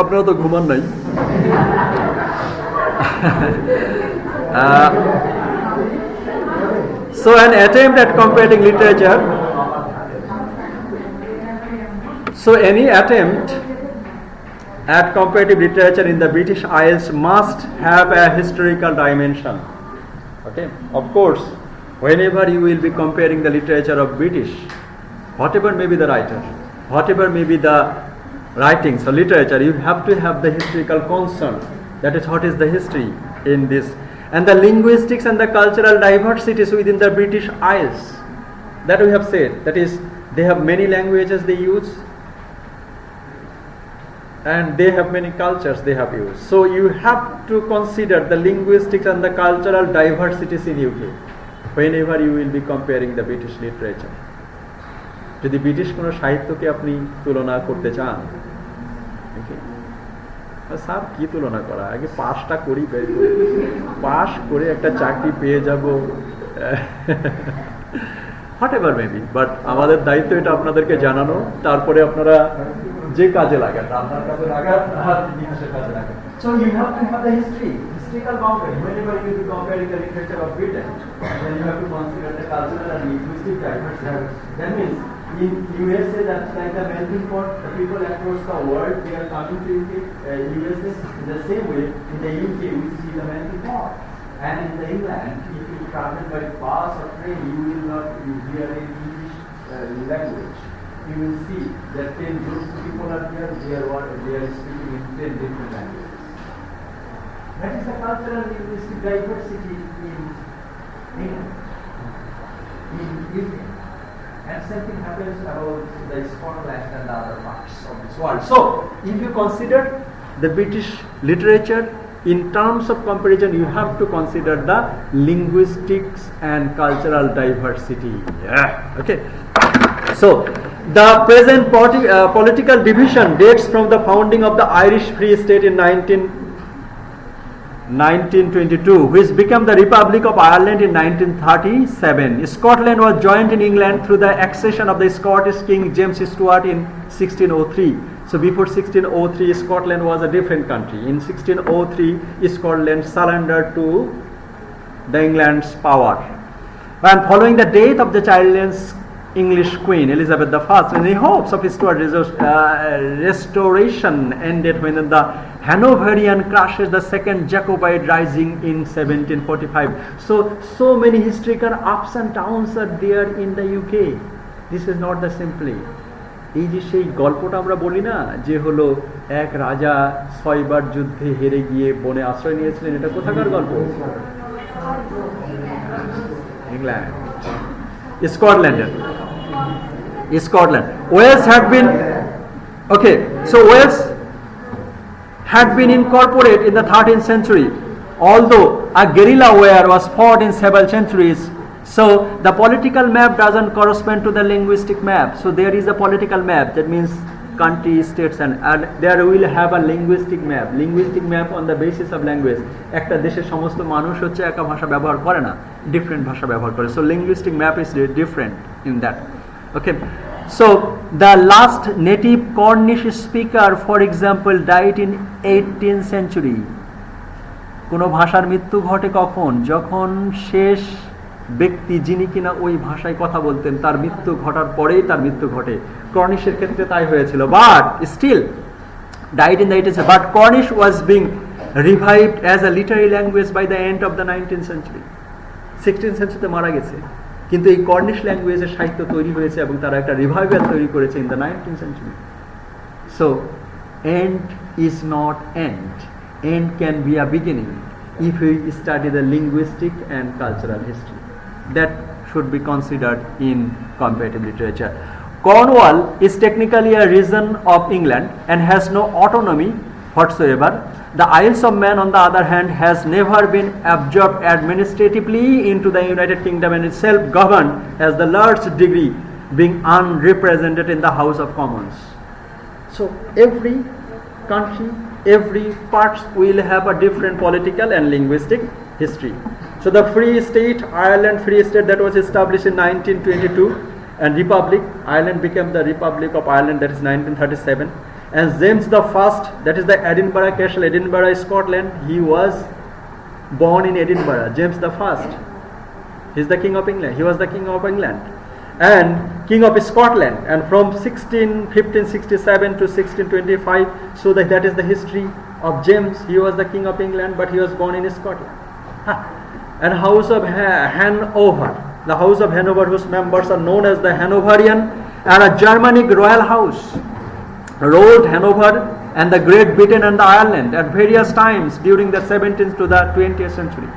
আপনারা তো ঘুমান নাই। So an attempt at comparative literature. So any attempt at comparative literature in the British Isles must have a historical dimension. Okay, of course, whenever you will be comparing the literature of British, whatever may be the writer, whatever may be the writings or literature, you have to have the historical concern. That is, what is the history in this, and the linguistics and the cultural diversities within the British Isles. That we have said. That is, they have many languages they use, and they have many cultures they have used. So you have to consider the linguistics and the cultural diversities in UK whenever you will be comparing the British literature. যদি British কোনো সাহিত্যকে আপনি তুলনা করতে চান, sir কি তুলনা করা, আগে পাসটা করি, পাস করে একটা চাকরি পেয়ে যাব, হোয়াটএভার মেবি, বাট আমাদের দায়িত্ব এটা আপনাদেরকে জানানো, তারপরে আপনারা যে কাজে লাগান, আপনার কাজে লাগান, জিনিসের কাজে লাগান। So you have to have the historical boundary whenever you will be comparing the literature of Britain, then you have to consider the cultural and linguistic diversity. That means in USA, that's like the melting pot, the people across the world, they are coming to USA in the same way. In the UK, we see the melting pot. And in the England, if you travel by bus or train, you will not hear a English language. You will see that 10 groups of people are there, they are speaking in 10 different languages. That is the cultural and linguistic diversity in England, in UK. And something happens about the Scotland and the other parts of this world. So, if you consider the British literature in terms of comparison, you have to consider the linguistics and cultural diversity. Yeah. Okay. So, the present political division dates from the founding of the Irish Free State in 1922, which became the Republic of Ireland in 1937. Scotland was joined in England through the accession of the Scottish King James Stuart in 1603. So before 1603, Scotland was a different country. In 1603, Scotland surrendered to the England's power. And following the death of the childless English Queen Elizabeth I, and the hopes of Stuart restoration ended when the Hanoverian crushes the second Jacobite rising in 1745. So many historical ups and downs are there in the UK. This is not the simply. এই যে সেই গল্পটা আমরা বলি না, যে হলো এক রাজা 6 বার যুদ্ধে হেরে গিয়ে বনে আশ্রয় নিয়েছিলেন, এটা কোথাকার গল্প? England, Scotland. Wales had been so Wales had been incorporated in the 13th century, although a guerrilla war was fought in several centuries. So the political map doesn't correspond to the linguistic map. So there is a political map, that means country, states, and there will have a linguistic map on the basis of language. একটা দেশের সমস্ত মানুষ হচ্ছে একা ভাষা ব্যবহার করে না, ডিফারেন্ট ভাষা ব্যবহার করে। So linguistic map is different in that. Okay, so the last native Cornish speaker, for example, died in 18th century. কোনো ভাষার মৃত্যু ঘটে কখন? যখন শেষ ব্যক্তি যিনি কিনা ওই ভাষায় কথা বলতেন তার মৃত্যু ঘটার পরেই তার মৃত্যু ঘটে। কর্নিশের ক্ষেত্রে তাই হয়েছিল, but still died in the 80s. But Cornish was being revived as a literary language by the end of the 19th century. 16th century মারা গেছে, কিন্তু এই কর্নিশ ল্যাঙ্গুয়েজের সাহিত্য তৈরি হয়েছে এবং তারা একটা রিভাইভাল তৈরি করেছে in the 19th century. So end is not end. End can be a beginning if we study the linguistic and cultural history. That should be considered in comparative literature. Cornwall is technically a region of England and has no autonomy whatsoever. The Isles of Man, on the other hand, has never been absorbed administratively into the United Kingdom and is self-governed as the large degree, being unrepresented in the House of Commons. So every country, every part will have a different political and linguistic history. So the Free State, Ireland Free State, that was established in 1922, and Republic, Ireland became the Republic of Ireland, that is 1937. And James the First, that is the Edinburgh Castle, Edinburgh, Scotland. He was born in Edinburgh. James the First. He is the King of England. He was the King of England and King of Scotland. And from 1567 to 1625. So that is the history of James. He was the King of England, but he was born in Scotland. And House of Hanover. The House of Hanover, whose members are known as the Hanoverian, and a Germanic royal house, ruled Hanover and the Great Britain and the Ireland at various times during the 17th to the 20th century.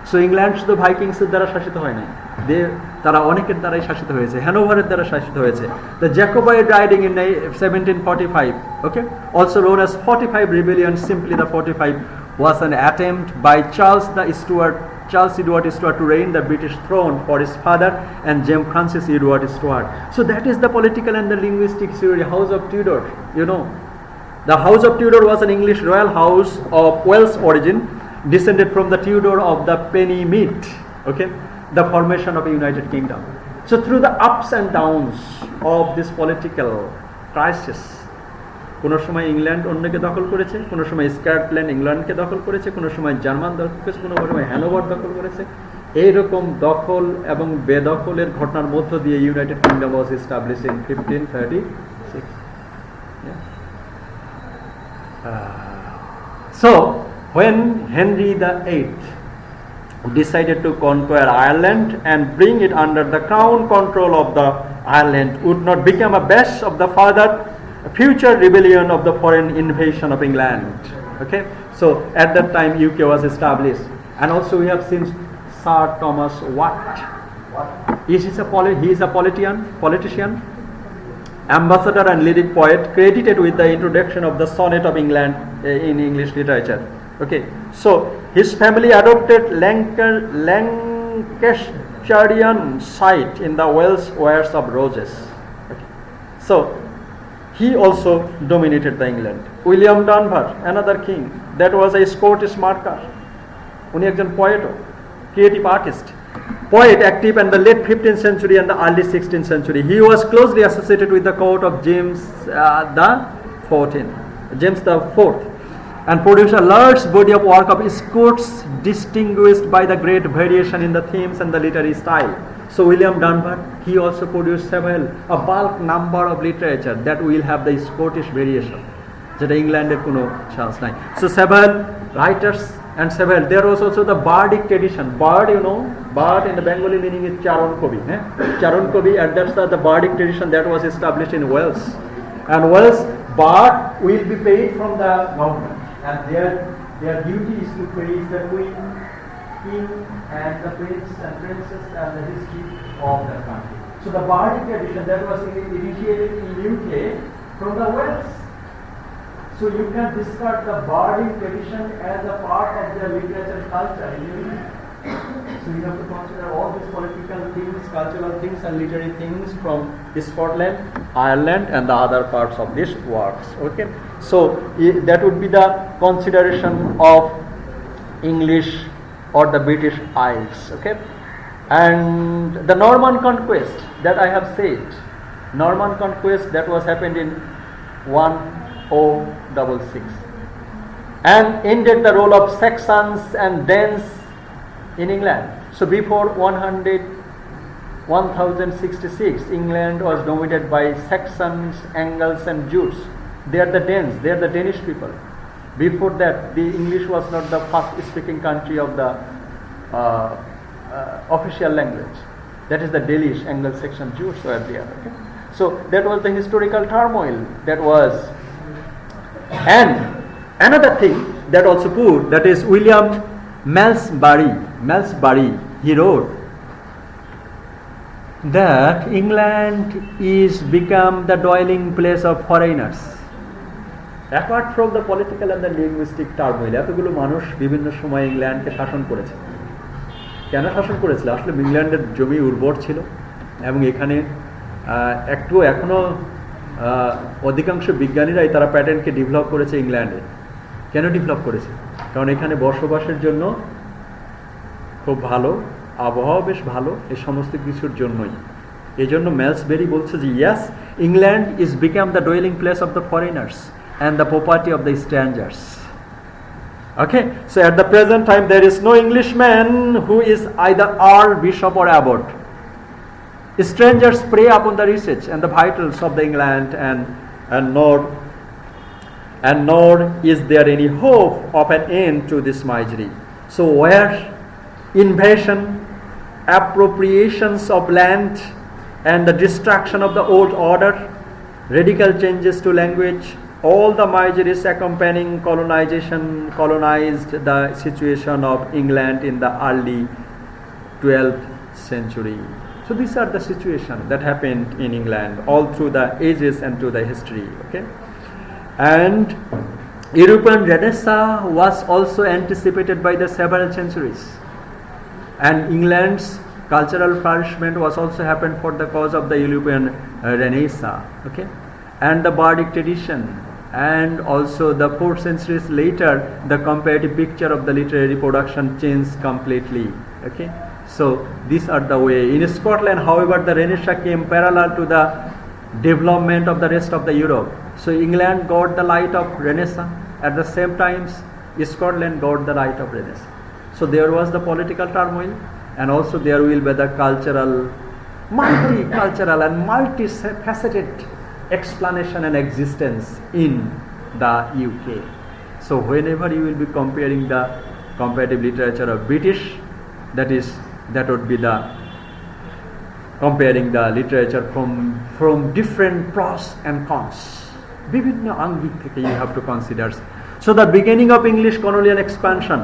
So England শুধু ভাইকিংসের দ্বারা শাসিত হয় না, তারা অনেকের দ্বারাই শাসিত হয়েছে, হ্যানোভারের দ্বারা শাসিত হয়েছে। The Jacobite riding in 1745, okay, also known as 45 rebellion. Simply the 45 was an attempt by Charles Edward Stuart to reign the British throne for his father and James Francis Edward Stuart. So that is the political and the linguistic theory. House of Tudor, you know, the House of Tudor was an English royal house of Welsh origin, descended from the Tudor of the Pennymead, okay, the formation of a United Kingdom. So through the ups and downs of this political crisis, কোনো সময় England অন্যকে দখল করেছে, কোনো সময় Scotland ইংল্যান্ডকে দখল করেছে, কোনো সময় জার্মান দখল করেছে, কোনো সময় হ্যানোভার দখল করেছে। এইরকম দখল এবং বেদখলের ঘটনার মধ্য দিয়ে United kingdom was established in 1536. So when Henry VIII decided to conquer Ireland and bring it under the crown control of the Ireland, would not become a base of the further future rebellion of the foreign invasion of England. Okay, so at that time UK was established, and also we have seen Sir Thomas Watt. He is a politician, ambassador and lyric poet, credited with the introduction of the sonnet of England in English literature. Okay, so his family adopted Lancashirian site in the Welsh Wares of Roses. Okay. So he also dominated the England. William Dunbar, another king, that was a Scottish marker. উনি একজন poet, creative artist, poet active in the late 15th century and the early 16th century. He was closely associated with the court of James the Fourth, and produced a large body of work of Scots distinguished by the great variation in the themes and the literary style. So William Dunbar, he also produced a bulk number of literature that will have the Scottish variation, যেটা ইংল্যান্ডের কোনো chance নাই। So several writers and several, there was also the bardic tradition. Bard, you know, bard in the Bengali meaning is Charon Kobi, Charon Kobi, and that's the bardic tradition that was established in Wales. And Wales bard will be paid from the government, and their duty is to praise the queen, king, and the prince and princess and the history of the country. So the bardic tradition that was initiated in UK from the Wales. So you can discard the bardic tradition as a part of their literature culture in UK. So you have to consider all these political things, cultural things and literary things from Scotland, Ireland and the other parts of these works. Okay, so that would be the consideration of English or the British Isles. Okay, and the Norman conquest that I have said, Norman conquest that was happened in 1066 and ended the role of Saxons and Danes in England. So before 1066, England was dominated by Saxons, Angles and Jutes. They are the Danes, they are the Danish people. Before that, the English was not the first speaking country of the official language. That is the Danish, Anglo-Saxon, Jews were there. Okay? So that was the historical turmoil that was. And another thing that also put, that is William Malmesbury, he wrote that England is become the dwelling place of foreigners. Apart from the political and the linguistic turmoil, এতগুলো মানুষ বিভিন্ন সময় ইংল্যান্ডকে শাসন করেছে। কেন শাসন করেছিল? আসলে ইংল্যান্ডের জমি উর্বর ছিল এবং এখানে এখনো অধিকাংশ বিজ্ঞানীরাই তারা প্যাটার্নকে ডেভেলপ করেছে ইংল্যান্ডে। কেন ডেভেলপ করেছে? কারণ এখানে বসবাসের জন্য খুব ভালো আবহাওয়া, বেশ ভালো, এই সমস্ত কিছুর জন্যই। এই জন্য মেলসবেরি বলছে যে yes, England is become the dwelling place of the foreigners and the property of the strangers. Okay, so at the present time there is no Englishman who is either earl, bishop or abbot. Strangers prey upon the research and the vitals of the England, and nor is there any hope of an end to this misery. So where invasion, appropriations of land, and the destruction of the old order, radical changes to language, all the miseries accompanying colonization colonized the situation of England in the early 12th century. So these are the situations that happened in England all through the ages and through the history. Okay, and European Renaissance was also anticipated by the several centuries, and England's cultural flourishment was also happened for the cause of the European Renaissance. Okay, and the bardic tradition, and also the 4 centuries later the comparative picture of the literary production changed completely. Okay, so these are the way. In Scotland, however, the Renaissance came parallel to the development of the rest of the Europe. So England got the light of Renaissance, at the same time Scotland got the light of Renaissance. So there was the political turmoil, and also there will be the multicultural and multifaceted explanation and existence in the UK. So whenever you will be comparing the comparative literature of British, that would be the comparing the literature from different pros and cons. বিভিন্ন আঙ্গিক থেকে you have to consider. So the beginning of English colonial expansion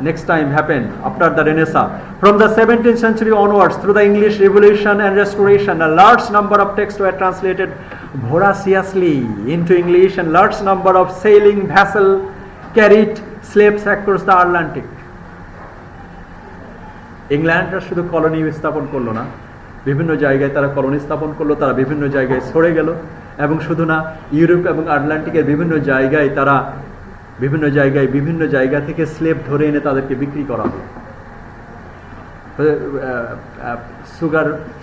next time happened after the Renaissance. From the 17th century onwards, through the English Revolution and Restoration, a large number of texts were translated voraciously into English, and large number of sailing vessels carried slaves across the Atlantic. ইংল্যান্ডরা শুধু colony স্থাপন করলো না, বিভিন্ন জায়গায় তারা colony স্থাপন করলো, তারা বিভিন্ন জায়গায় ছড়ে গেল, এবং শুধু না, ইউরোপ এবং আটলান্টিকের বিভিন্ন জায়গায় তারা বিভিন্ন জায়গা থেকে স্লেভ ধরে এনে তাদেরকে বিক্রি করা হলো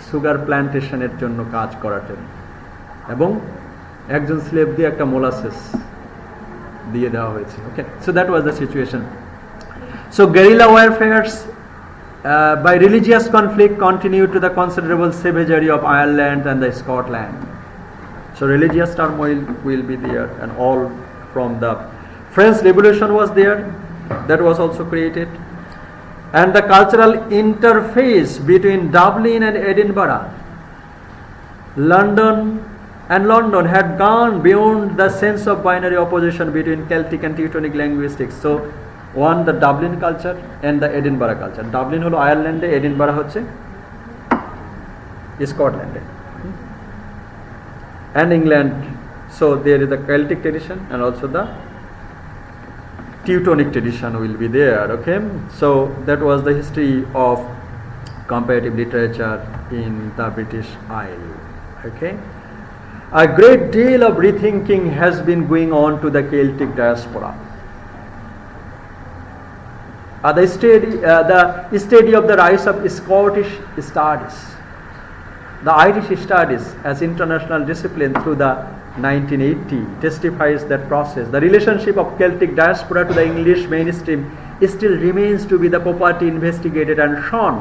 সুগার প্ল্যান্টেশনের জন্য কাজ করার জন্য, এবং একজন স্লেভ দিয়ে একটা মোলাসেস দিয়ে দেওয়া হয়েছে. Okay, so that was the situation. So guerrilla warfares by religious conflict continued to the considerable savagery of Ireland and the Scotland. So religious turmoil will be there, and all from the French Revolution was there, that was also created, and the cultural interface between Dublin and Edinburgh, London had gone beyond the sense of binary opposition between Celtic and Teutonic linguistics. So one, the Dublin culture and the Edinburgh culture. Dublin হলো আয়ারল্যান্ডে, Edinburgh হচ্ছে স্কটল্যান্ডে, and England. So there is the Celtic tradition and also the Teutonic tradition will be there. Okay, so that was the history of comparative literature in the British Isle. Okay, a great deal of rethinking has been going on to the Celtic diaspora. The study of the rise of Scottish studies, the Irish studies as international discipline through the 1980 testifies that process. The relationship of Celtic diaspora to the English mainstream still remains to be the property investigated and shown.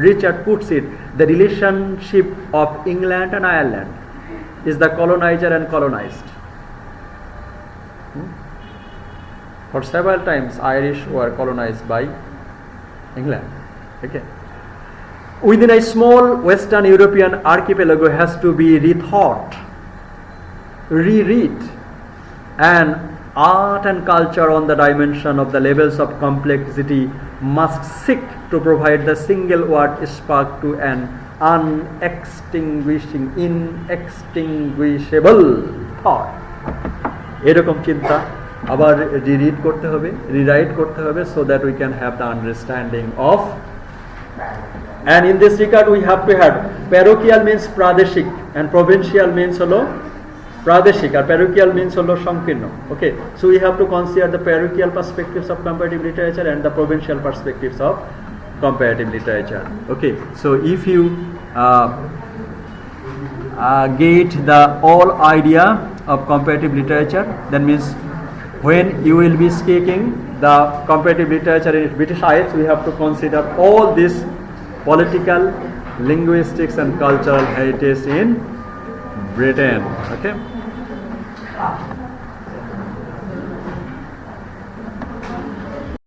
Richard puts it, the relationship of England and Ireland is the colonizer and colonized. For several times Irish were colonized by England. Okay, within a small Western European archipelago has to be rethought, reread, and art and culture on the dimension of the levels of complexity must seek to provide the single word spark to an inextinguishable thought. এরকম চিন্তা আবার রিরিড করতে হবে, rewrite করতে হবে, so that we can have the understanding of. And in this regard we have to have parochial means pradeshik and provincial means holo pradeshik, R parochial means হলো সংকীর্ণ. Okay, so we have to consider the parochial perspectives of comparative literature and the provincial perspectives of comparative literature. Okay, so if you get the whole idea of comparative literature. That means when you will be speaking the comparative literature in British Isles, we have to consider all this political, linguistics and cultural heritage in Britain. Okay.